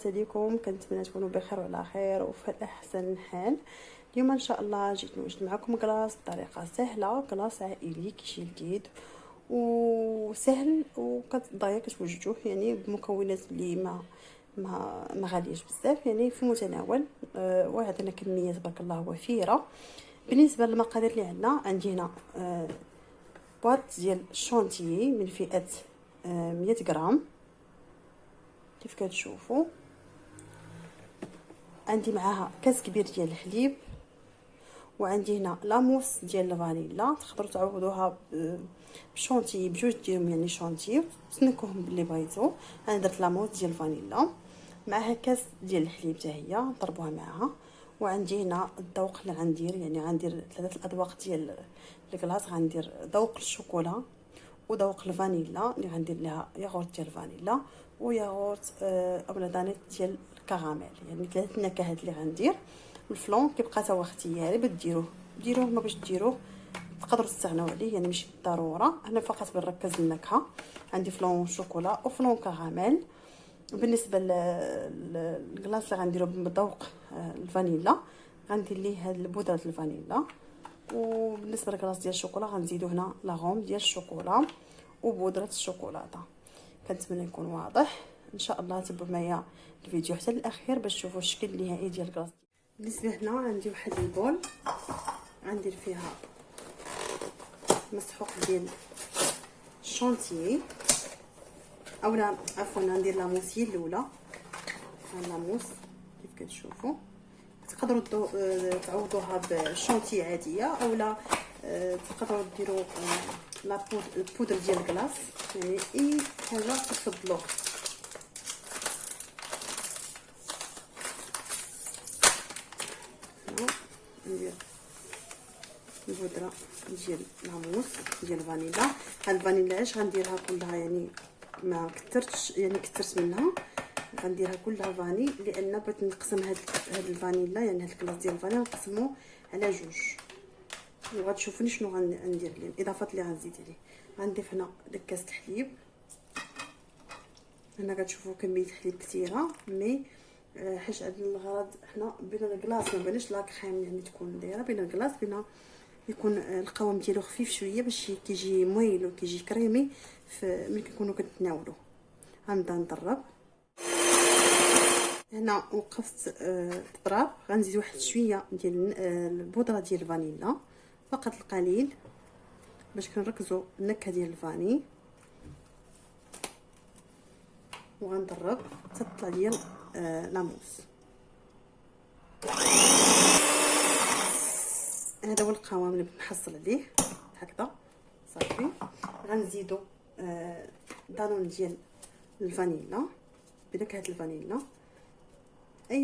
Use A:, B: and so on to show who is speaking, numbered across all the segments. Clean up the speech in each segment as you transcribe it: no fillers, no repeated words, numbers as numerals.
A: عليكم؟ كنتمنى تكونوا بخير وعلى خير وفي احسن حال. اليوم ان شاء الله جيت نوجد معكم كلاص بطريقه سهله، كلاص عائلي كيجي لذيذ وسهل وكتضيق توجدوه، يعني بمكونات اللي ما غالياش بزاف، يعني في المتناول. وعندنا كميه تبارك الله وفيره. بالنسبه للمقادير اللي عندي هنا بواط ديال الشونتيي من فئه 100 غرام كيف كتشوفوا. عندي معاها كاس كبير ديال الحليب، وعندي هنا لاموس ديال الفانيلا، تقدروا تعوضوها بشونتي بجوج ديالهم، يعني شونتي سنكوهم باللي بغيتو. انا درت لاموس ديال الفانيلا معها كاس ديال الحليب حتى هي نضربوها معها. وعندي هنا الذوق اللي غندير، يعني غندير 3 الاذواق ديال الكلاص. غندير ذوق الشوكولا وذوق الفانيلا اللي غندير لها ياغورت ديال الفانيلا وياغورت اولا دانيت ديال الكراميل، يعني 3 نكهات اللي غندير. الفلون كيبقى تا هو اختياري، ديروه ما باش ديروه تقدروا تستغناو عليه، يعني ماشي بالضروره. انا فقط بنركز النكهه. عندي فلون شوكولا وفلون كراميل. بالنسبه للكلاص اللي غنديرو بذوق الفانيلا غندير ليه هاد البودره الفانيلا. وبالنسبه للكلاص ديال الشوكولا غنزيدو هنا لاغوم ديال الشوكولا وبودره الشوكولاته. كنتمنى يكون واضح. ان شاء الله تبعوا معايا الفيديو حتى الاخير باش تشوفوا الشكل النهائي ديال الكلاص. بالنسبه هنا عندي واحد البول غندير فيها مسحوق ديال الشونتيي، اولا عفوا ندير لاموس هي الاولى. لاموس كيف كتشوفوا تقدروا تعوضوها بالشونتيي عاديه، اولا تقدروا ديروا البودر ديال الكلاص، يعني اي حاجه تفضلوا. ندير البودره ديال لاموس ديال الفانيلا. هاد الفانيلا علاش غنديرها كلها، يعني ما كثرتش، يعني كثرت منها، غنديرها كلها فاني لان بغيت نقسم هاد الفانيلا، يعني هاد الكلاص ديال الفانيلا نقسمو على جوج. وغتشوفوني شنو غندير ليه الاضافات اللي غنزيد عليه. غنضيف هنا داك كاس الحليب. هنا كتشوفوا كميه الحليب كثيره، مي حيت عندنا الغرض حنا بين الكلاص ما بانش لا كريم، يعني تكون دايره بين الكلاص، بين يكون القوام ديالو خفيف شويه باش كيجي مويل وكيجي كريمي ملي كنكونوا كنتناولوا. غنبدا نضرب. هنا وقفت الضراب. غنزيد واحد شويه ديال البودره ديال الفانيلا، فقط القليل باش كنركزوا النكهه ديال الفاني. وغنضرب حتى تطلع ليا لاموس. هذا هو القوام اللي بنحصل عليه هكذا صافي. غنزيدو دانون ديال الفانيلا بنكهه الفانيلا. اي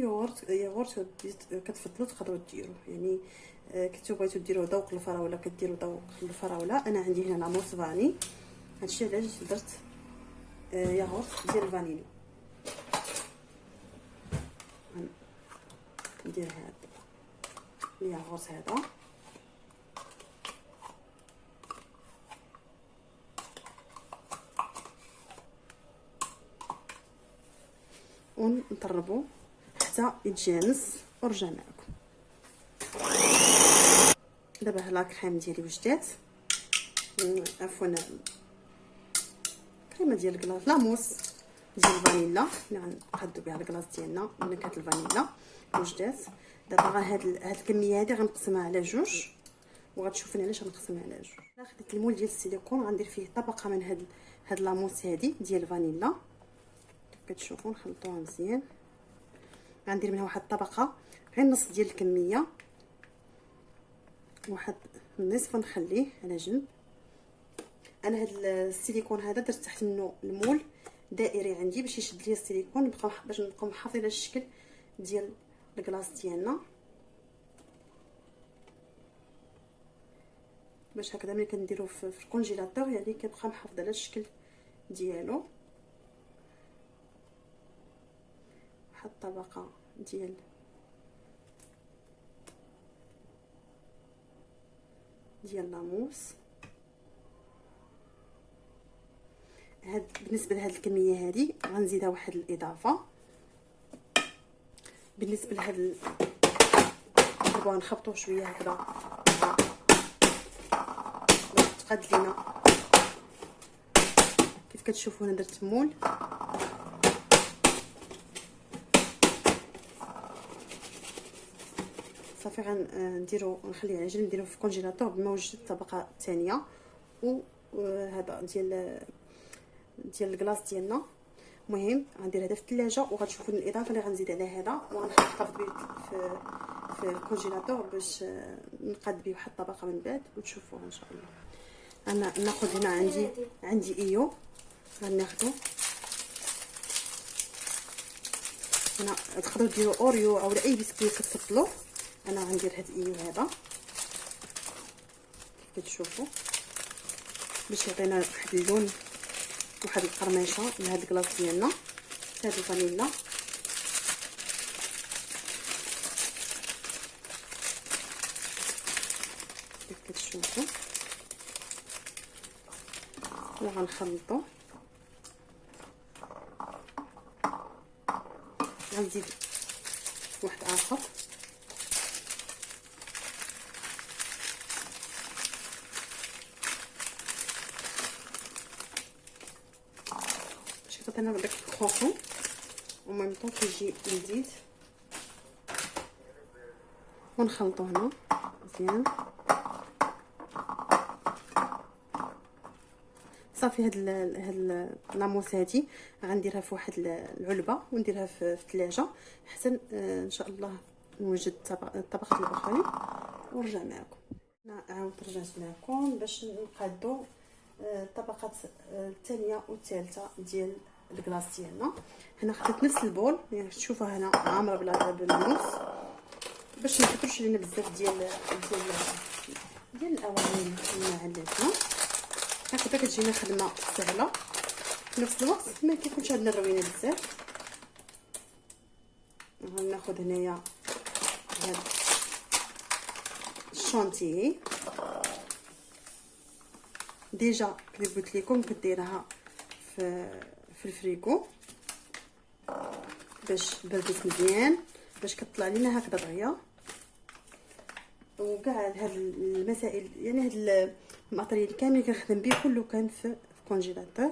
A: ياغورت كتفضلوا تقدروا ديروه، يعني كنتو بغيتو ديروا ذوق الفراوله كديروا ذوق الفراوله. انا عندي هنا لاموس فاني، هادشي علاش درت ياغورت ديال الفانيلا. ندير هذا الياغورت هذا ونضربو حتى يتجانس ونرجع معكم. دابا لا كريم ديالي وجدات، عفوا كريمه ديال الكلاص لاموس ديال الفانيلا اللي غنقادو بها الكلاص ديالنا بنكهه الفانيلا وجدات. دابا هاد الكميه هادي غنقسمها على جوج، وغتشوفوني علاش غنقسمها على جوج. انا خديت المول ديال السيليكون غندير فيه طبقه من هاد لاموس هادي ديال الفانيلا كيف كتشوفوا. نخلطوها مزيان. غندير منها واحد الطبقه غير نص ديال الكميه، واحد النصف نخليه على جنب. انا هاد السيليكون هذا درت تحت منه المول دائري عندي باش يشد ليا السيليكون، باش نبقاو محافظين على الشكل ديال الكلاص ديالنا، باش هكذا ملي كنديروه في الكونجيلاتور يعني كيبقى محافظ على الشكل ديالو. واحد الطبقه ديال لاموس. بالنسبه لهاد الكميه هذه غنزيدها واحد الاضافه بالنسبه لهاد نضربوها نخبطوه شويه هكذا باش تقاد لينا. كيف كتشوفوا انا درت مول. صافي غنديرو نخليه على جنب، نديرو في الكونجيلاتور بما وجدت الطبقه الثانيه. وهذا ديال الكلاص ديالنا. المهم غندير هذا في الثلاجه، وغتشوفوا الاضافه اللي غنزيد على هذا، وغنحطها في الكونجيلاتور باش نقاد به واحد الطبقه من بعد وتشوفوها ان شاء الله. انا ناخذ هنا عندي ايو غناخذو. هنا تقدروا ديروا اوريو او اي بسكويت كتفضلوا. انا غندير هاد الايو هذا كيف كتشوفوا باش يعطينا واحد اللون واحد القرمشه لهاد الكلاص ديالنا. هاد الفانيلا كيف كتشوفوا، وغنخلطو. غنزيد واحد اخر باش يعطينا داك الكروكو، وميم طون كيجي لذيذ. ونخلطو هنا مزيان. صافي هاد لاموس هادي غنديرها في واحد العلبه ونديرها في الثلاجه حتى ان شاء الله نوجد الطبقات الاخرين ونرجع معكم. انا عاود رجعت معكم باش نقادو الطبقات الثانيه والثالثه ديال الكلاص ديالنا. هنا خديت نفس البول، يعني تشوفوها هنا عامره بالموس باش ما يكثرش لينا بزاف ديال الاواني المعلقه. هكذا كتجينا خدمه سهله في نفس الوقت ما كيكونش عندنا الروينه بزاف. غناخذ هنايا هاد الشونتيي ديجا كيف قلت لكم كديرها في الفريكو باش بردت مزيان باش كطلع لينا هكذا دغيا. وكاع هاد المسائل يعني هاد الماتريال كامل اللي كنخدم به كله كان في الكونجيلاتور.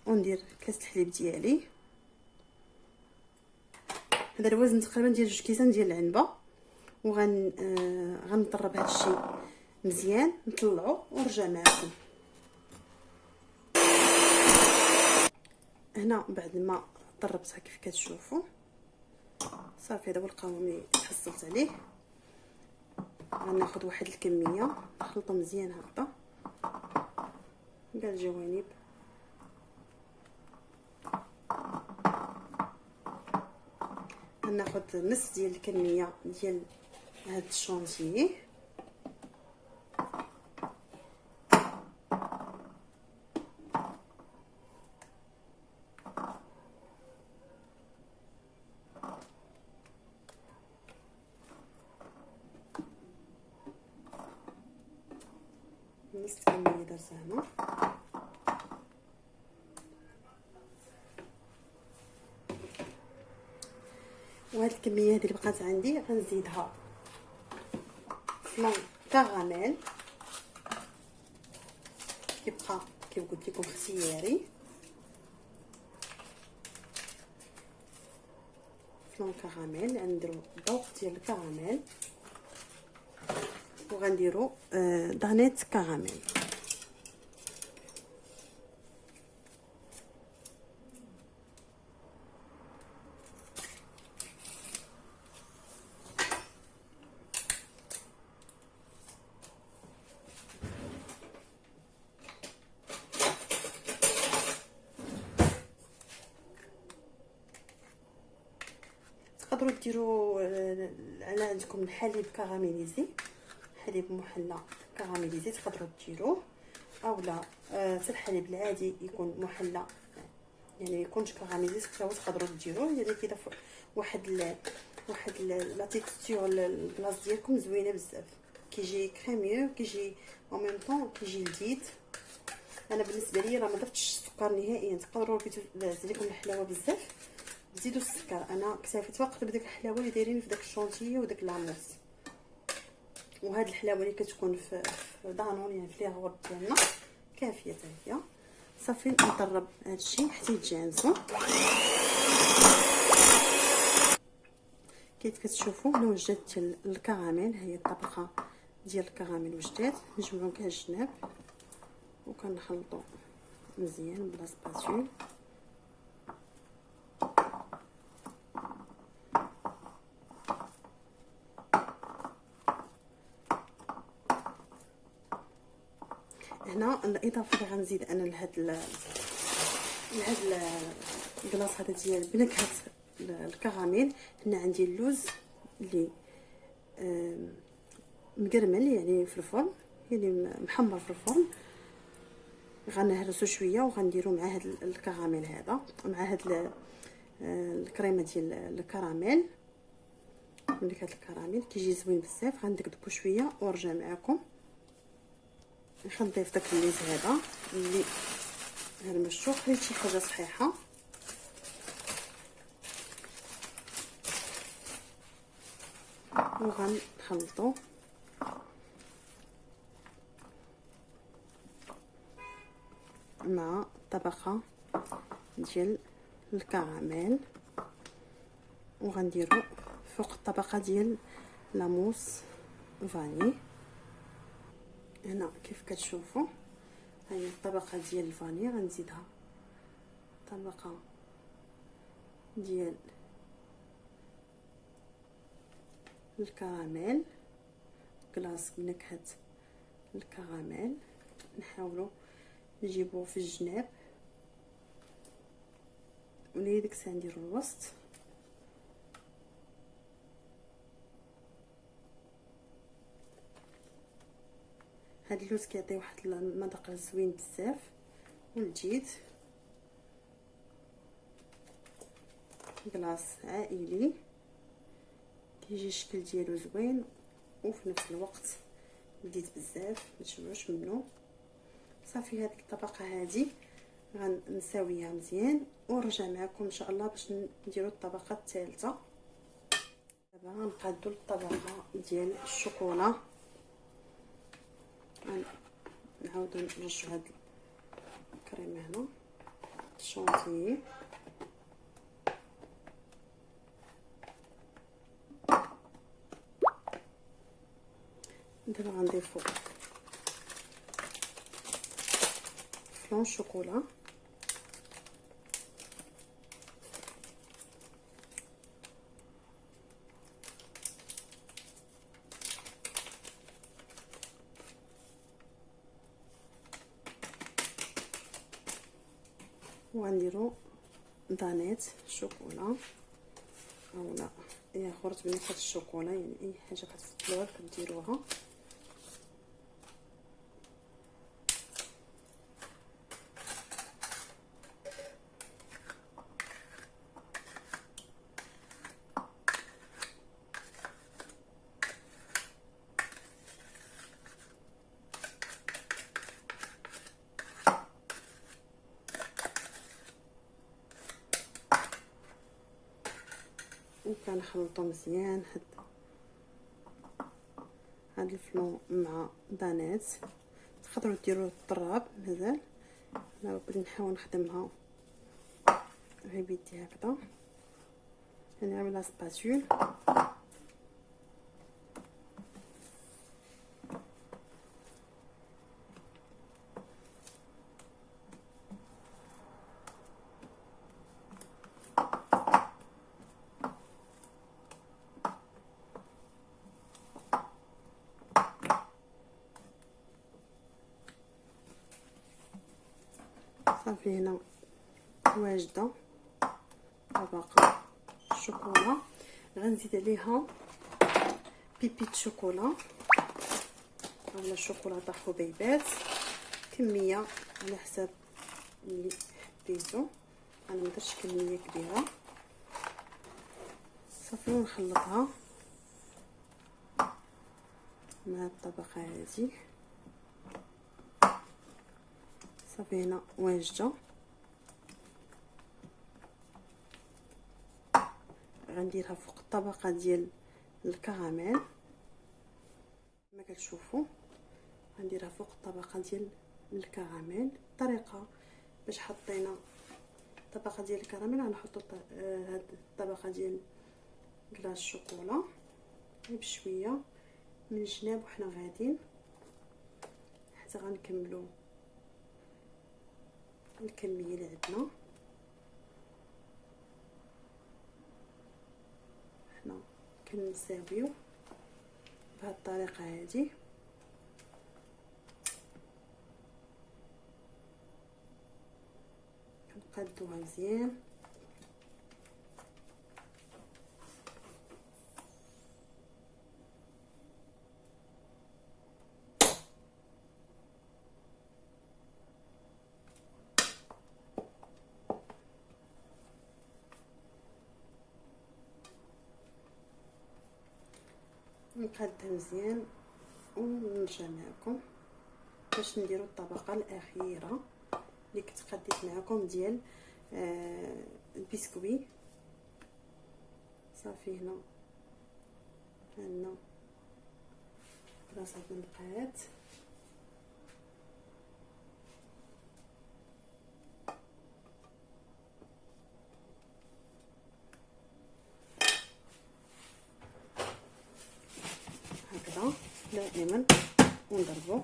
A: وندير كاس الحليب ديالي، هذا الوزن تقريبا ديال 2 كيسان ديال العنبه. غنطرب هذا الشيء مزيان نطلعو ونرجع معكم. هنا بعد ما طربتها كيف كتشوفوا صافي هذا هو القوام اللي حصلت عليه. غناخذ واحد الكميه نخلطو مزيان هكذا كاع الجوانب. غناخذ نص ديال الكميه ديال هاد الشونتيي. نص الكميه درتها هنا. وهاد الكميه هذه اللي بقات عندي غنزيدها فلان كراميل كيبقى كيف قلت لكم اختياري. فلان كراميل غنديرو ذوق ديال الكراميل، وغنديرو دانيت كراميل. تقدروا ديروا على عندكم الحليب كراميليزي، حليب محلى كراميليزي تقدروا ديروه، اولا حتى الحليب العادي يكون محلى يعني يكونش كراميليزي تقدروا ديروه. يعني كده واحد لا تيكستور الكلاص ديالكم زوينه بزاف، كيجي كريميو كيجي او ميم طون كيجي لذيذ. انا بالنسبه لي راه ما ضفتش السكر نهائيا، تقدروا كيتزيد لكم الحلاوه بزاف تزيدوا السكر. انا اكتفيت فقط بداك الحلاوه اللي دايرين في داك الشونتي وداك لاموس. وهاد الحلاوه اللي كتكون في دانون يعني في الياغورت ديالنا كافيه حتى هي. صافي نطرب هادشي حتى يتجانسوا. كيف كتشوفوا انا وجدت الكراميل، هي الطبقه ديال الكراميل وجدات. نجمعوا كاع الجناب وكنخلطوا مزيان بلا سباتول. هنا الاضافه اللي غنزيد انا لهاد الكلاص هذا ديال بنكهه الكراميل. هنا عندي اللوز اللي مقرمل يعني في الفرن، يعني محمر في الفرن. غنهرسو شويه وغنديرو مع هاد الكراميل هذا، مع هاد الكريمه ديال الكراميل. ملي هاد الكراميل كيجي زوين بزاف. غندقدقو شويه ونرجع معكم. غنضيف داك اللوز هذا اللي هرمشتو، خليت شي حاجه صحيحه. وغنخلطو مع طبقه ديال الكراميل، وغنديرو فوق الطبقه ديال لاموس فاني. هنا كيف كتشوفوا هي الطبقه ديال الفاني. غنزيدها طبقه ديال الكراميل، كلاص بنكهه الكراميل. نحاولوا نجيبوه في الجناب ولي ديك الساعه نديرو الوسط. هاد اللوز كيعطي واحد المذاق زوين بزاف ولذيذ. كلاص عائلي كيجي الشكل ديالو زوين وفي نفس الوقت لذيذ بزاف، متشبعوش منه. صافي هذيك الطبقه هذه غنساويها مزيان ونرجع معكم ان شاء الله باش نديروا الطبقه الثالثه. دابا غنقادو الطبقه ديال الشوكولا. نعاودو نرشوا هاد الكريمه هنا الشونتيي. دابا غنضيفو فلون شوكولا. وغنديرو دانيت شوكولا اولا ياغورت بنكهه الشوكولا، يعني اي حاجه كتفضلوها كديروها. وكنخلطو مزيان هاد الفلون مع دانيت. تقدروا ديروا الطراب مازال. انا بغيت نحاول نخدمها غير بيدي هكذا، يعني على سباتول. صافي هنا واجده طبقه الشوكولا. غنزيد عليها بيبيت شوكولا ولا شوكولاته حبيبات، كميه على حساب اللي حبيتو. انا ما درتش كميه كبيره. صافي ونخلطها مع الطبقه هذه. صافي هنا واجده. غنديرها فوق الطبقه ديال الكراميل كما كتشوفوا. غنديرها فوق الطبقه ديال الكراميل. الطريقه باش حطينا طبقه ديال الكراميل غنحطوا هاد الطبقه ديال كلاص الشوكولا بشويه من الجناب وحنا غاديين حتى غنكملوا الكميه اللي عندنا. حنا كنساويو بهاد الطريقه هادي. كنقادوها مزيان نقادها مزيان ونرجع معكم باش نديرو الطبقه الاخيره اللي كنت قديت معكم ديال البسكوي. صافي هنا عندنا بلاصه النقاد. هكذا دائما ونضربو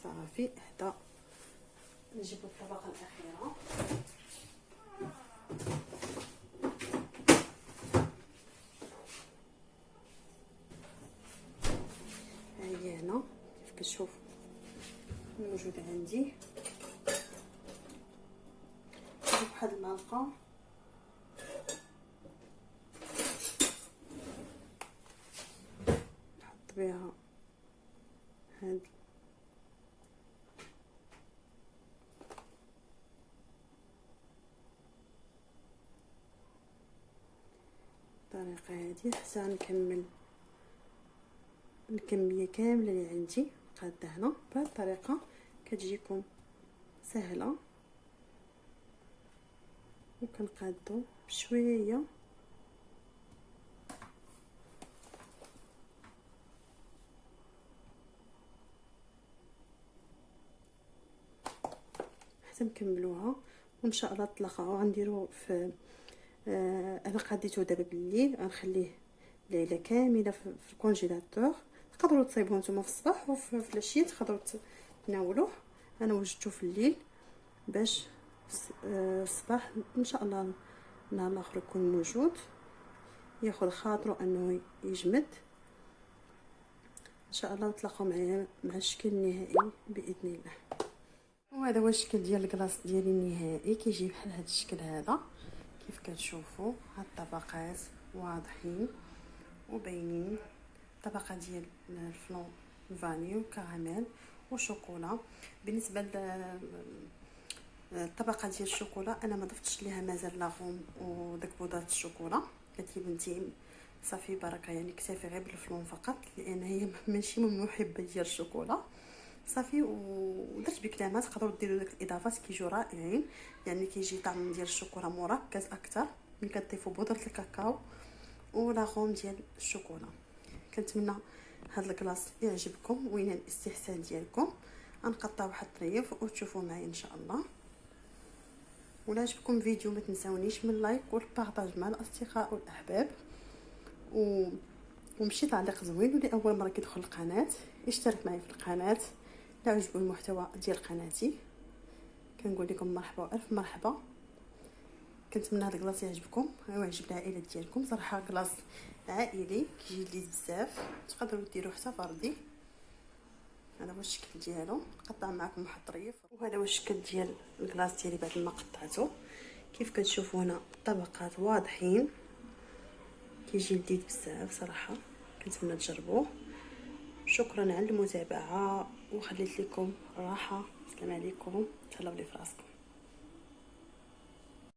A: صافي. حتى نجيبو الطبقه الاخيره. هي هنا كيف كتشوف موجود عندي. نجيب واحد المعلقه نحط بها هاد الطريقه هادي حتى نكمل الكميه كامله اللي عندي قاده هنا. بهذه الطريقه كتجيكم سهله وكنقادو بشويه حتى نكملوها وان شاء الله نطلقوها. غنديرو في انا قاديته دابا بالليل غنخليه ليله كامله في الكونجيلاتور. تقدروا تصايبوه نتوما في الصباح وفي العشيه تقدروا تناولوه. انا وجدته في الليل باش الصباح ان شاء الله النهار الاخر يكون موجود ياخذ خاطره انه يجمد. ان شاء الله نتلاقاو معايا مع الشكل النهائي باذن الله. وهذا هو الشكل ديال الكلاص ديالي النهائي. كيجي بحال هذا الشكل هذا كيف كتشوفوا. هاد الطبقات واضحين وباينين. طبقه ديال الفلون فاني وكراميل وشوكولا. بالنسبه الطبقه ديال الشوكولا انا ما ضفتش ليها مازال لاغوم وداك بودره الشوكولا. قالت لي بنتي صافي بركه يعني اكتفي غير بالفلون فقط لان هي ماشي من محبه ديال الشوكولا. صافي ودرت بكلامات تقدروا ديروا داك الاضافات كيجيو رائعين. يعني كيجي طعم ديال الشوكولا مركز اكثر ملي كتضيفوا بودره الكاكاو ولاغوم ديال الشوكولا. كنتمنى هذا الكلاص يعجبكم وينال الاستحسان ديالكم. غنقطع واحد الطريف وتشوفوا معايا ان شاء الله. ولا عجبكم الفيديو ما تنساونيش من لايك والبارطاج مع الاصدقاء والاحباب ومشي تعليق زوين. واللي اول مره كيدخل القناه يشترك معي في القناه. لا عجبو المحتوى ديال قناتي كنقول لكم مرحبا والف مرحبا. كنتمنى هذا الكلاص يعجبكم ويعجب العائله ديالكم. صراحه كلاص عائلي كيجي لذيذ بزاف. تقدروا ديروه حتى فردي. هذا هو الشكل ديالو. نقطع معكم واحد الطريف. وهذا هو الشكل ديال الكلاص ديالي بعد ما قطعته. كيف كتشوفوا هنا الطبقات واضحين كيجي لذيذ بزاف صراحه. كنتمنى تجربوه. شكرا على المتابعه وخليت لكم راحه. السلام عليكم. تهلاو لي فراسكم.